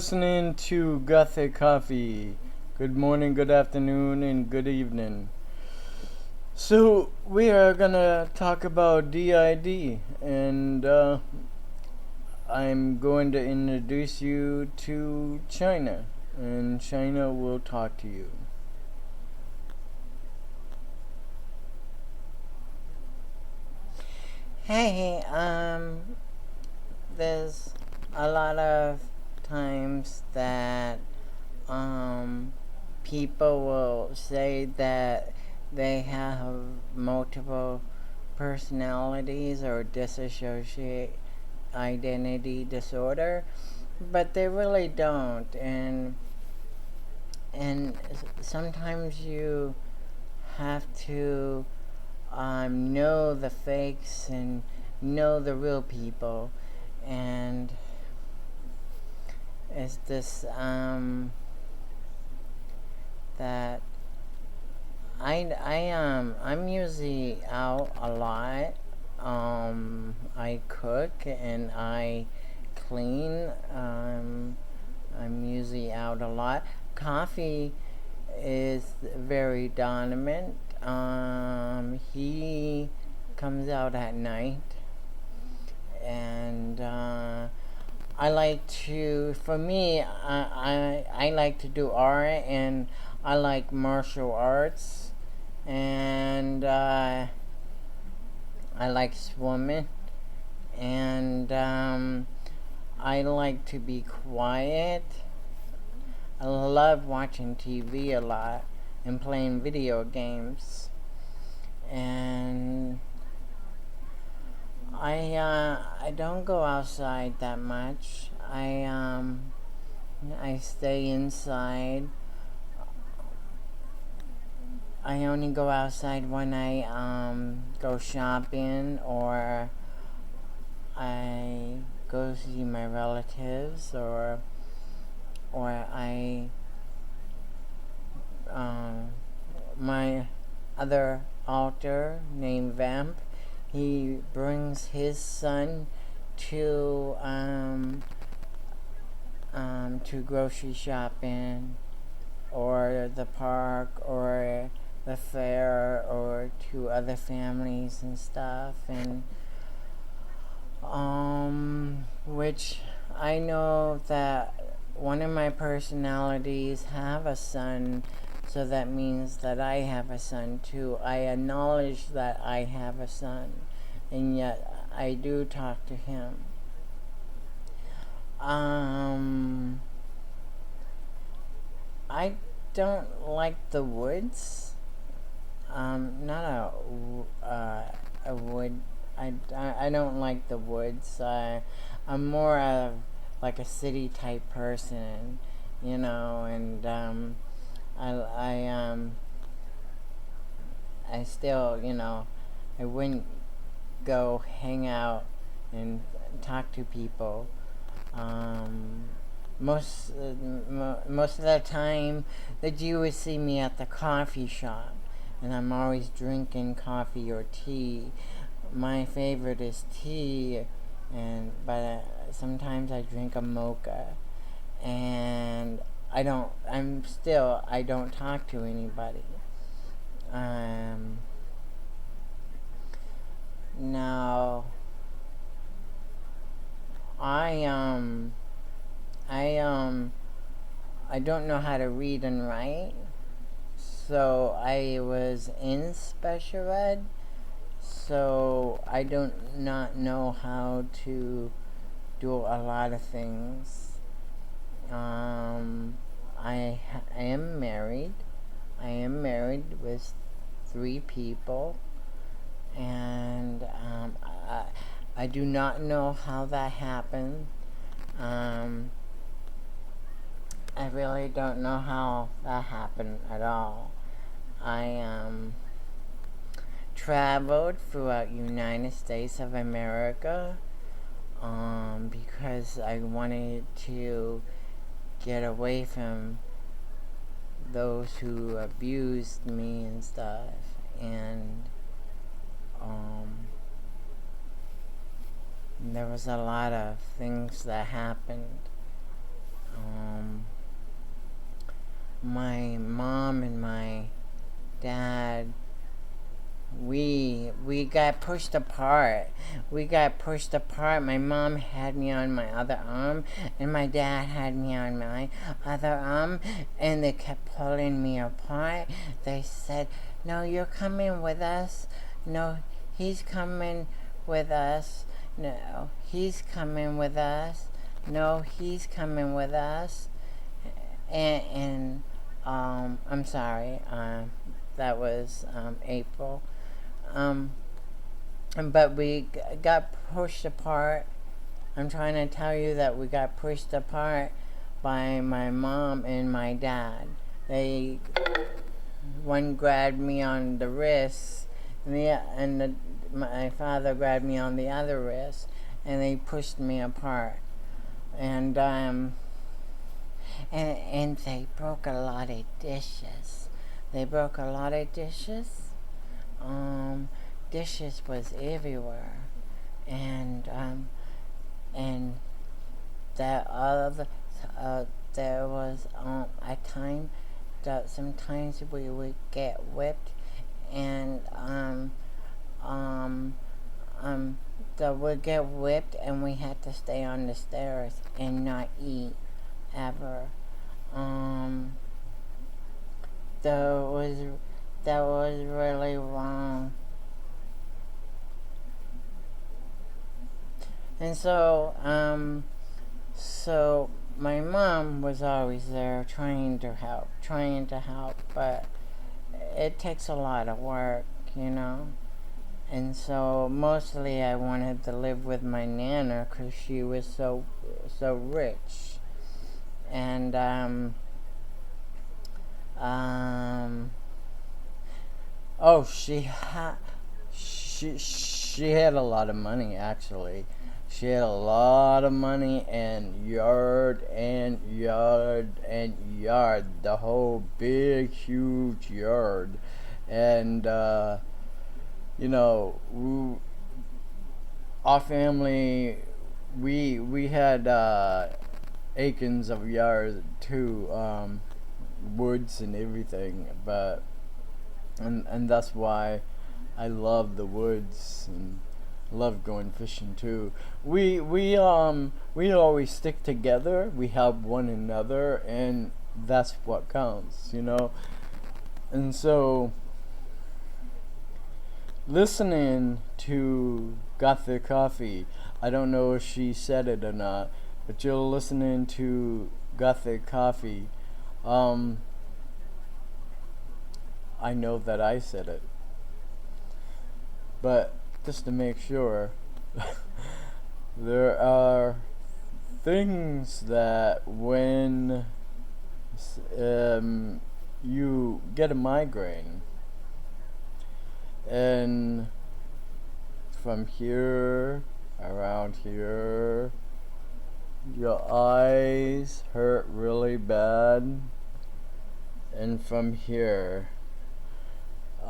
listening to Gothic Coffee. Good morning, good afternoon, and good evening. So, we are gonna talk about DID, and I'm going to introduce you to China, and China will talk to you. Hey, there's a lot of times that people will say that they have multiple personalities or dissociate identity disorder, but they really don't. And sometimes you have to know the fakes and know the real people, and it's this that I'm usually out a lot. I cook and I clean. I'm usually out a lot. Coffee is very dominant. He comes out at night, and I like to. For me, I like to do art, and I like martial arts, and I like swimming, and I like to be quiet. I love watching TV a lot and playing video games, and I don't go outside that much. I stay inside. I only go outside when I go shopping, or I go see my relatives, or I my other alter named Vamp, he brings his son to grocery shopping, or the park, or the fair, or to other families and stuff, and which I know that one of my personalities have a son, so that means that I have a son too. I acknowledge that I have a son, and yet I do talk to him. I don't like the woods. Not a wood. I don't like the woods. I'm more of like a city type person, and I I still, I wouldn't go hang out and talk to people. Um, most of the time that you would see me at the coffee shop, and I'm always drinking coffee or tea. My favorite is tea, but sometimes I drink a mocha, and I don't talk to anybody. Now I I I don't know how to read and write, so I was in special ed, so I don't not know how to do a lot of things. I am married. I am married with 3 people, and I do not know how that happened. Um, I really don't know how that happened at all. I traveled throughout United States of America because I wanted to get away from those who abused me and stuff, and there was a lot of things that happened. my mom and my dad, we got pushed apart. My mom had me on my other arm, and my dad had me on my other arm, and they kept pulling me apart. They said, "No, you're coming with us. No, he's coming with us. No, he's coming with us. No, he's coming with us." And I'm sorry. That was April. But we got pushed apart. I'm trying to tell you that we got pushed apart by my mom and my dad. One grabbed me on the wrist, and my father grabbed me on the other wrist, and they pushed me apart. And they broke a lot of dishes. Dishes was everywhere, and that there was a time that sometimes we would get whipped, and that would get whipped, and we had to stay on the stairs and not eat ever. That was really wrong. And so my mom was always there trying to help, but it takes a lot of work, And so mostly I wanted to live with my Nana because she was so rich. And she had a lot of money, actually. She had a lot of money, and yard, the whole big, huge yard. And our family, we had acres of yard too, woods and everything, but and that's why I love the woods and love going fishing too. We always stick together. We help one another, and that's what counts, And so, listening to Gothic Coffee, I don't know if she said it or not, but you're listening to Gothic Coffee. I know that I said it, but just to make sure, there are things that when you get a migraine, and from here, around here, your eyes hurt really bad, and from here,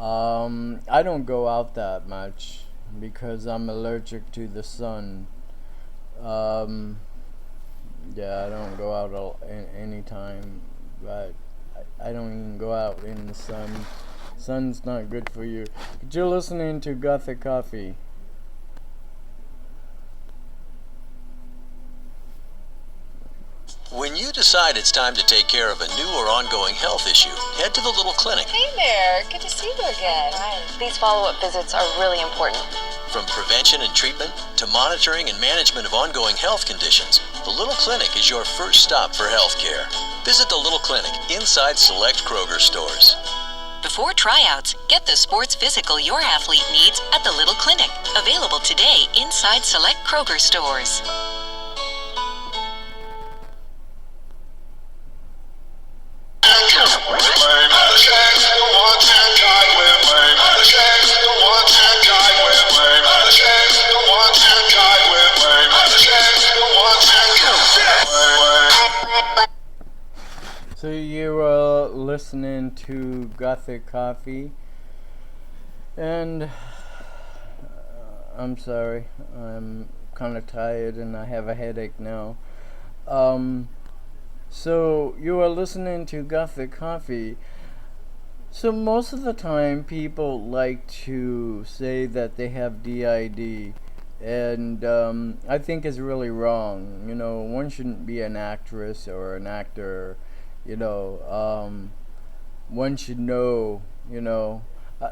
I don't go out that much because I'm allergic to the sun. Yeah, I don't go out any time, but I don't even go out in the sun. Sun's not good for you. But you're listening to Gothic Coffee. When you decide it's time to take care of a new or ongoing health issue, head to the little clinic. Hey there, good to see you again. Hi. These follow-up visits are really important. From prevention and treatment to monitoring and management of ongoing health conditions, the Little Clinic is your first stop for health care. Visit the Little Clinic inside select Kroger stores. Before tryouts, get the sports physical your athlete needs at the Little Clinic. Available today inside select Kroger stores. So you are listening to Gothic Coffee, and I'm sorry, I'm kind of tired and I have a headache now. So you are listening to Gothic Coffee. So most of the time people like to say that they have DID, and I think it's really wrong. You know, one shouldn't be an actress or an actor. You know, one should know, you know.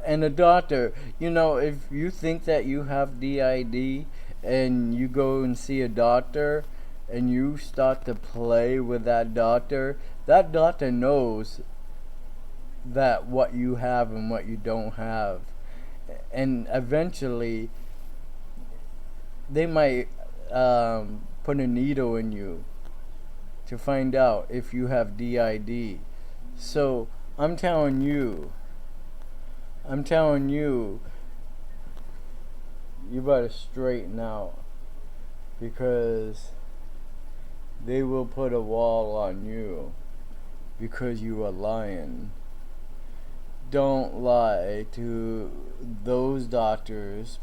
And a doctor, you know, if you think that you have DID and you go and see a doctor and you start to play with that doctor knows that what you have and what you don't have. And eventually they might put a needle in you to find out if you have DID. So I'm telling you, you better straighten out, because they will put a wall on you because you are lying. Don't lie to those doctors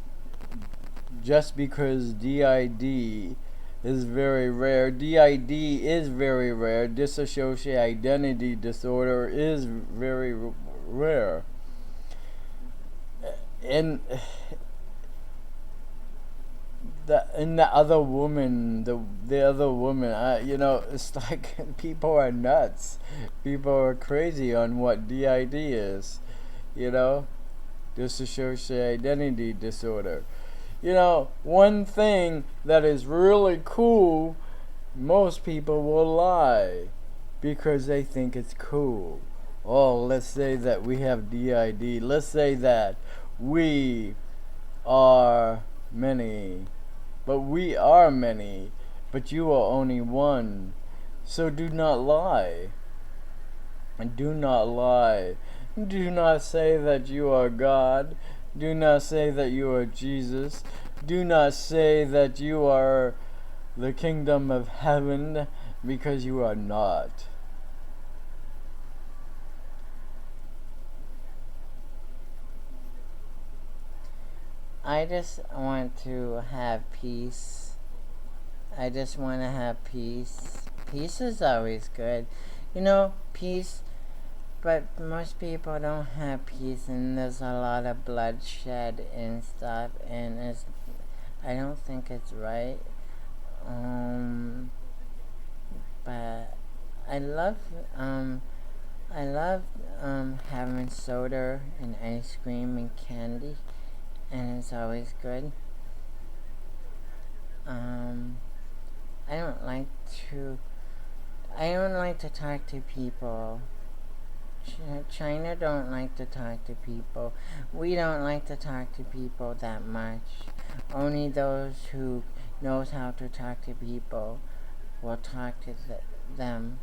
just because DID is very rare. DID is very rare. Dissociative identity disorder is very rare. And the other woman, the other woman, you know, it's like people are nuts. People are crazy on what DID is, you know, dissociative identity disorder. You know, one thing that is really cool, most people will lie because they think it's cool. Oh, let's say that we have DID. Let's say that we are many. But we are many. But you are only one. So do not lie. And do not lie. Do not say that you are God. Do not say that you are Jesus. Do not say that you are the kingdom of heaven, because you are not. I just want to have peace. I just want to have peace. Peace is always good. You know, peace, but most people don't have peace, and there's a lot of bloodshed and stuff, and I don't think it's right. But I love having soda and ice cream and candy, and it's always good. I don't like to talk to people. China don't like to talk to people. We don't like to talk to people that much. Only those who knows how to talk to people will talk to them.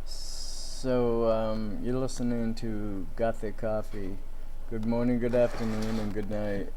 So, you're listening to Gothic Coffee. Good morning, good afternoon, and good night.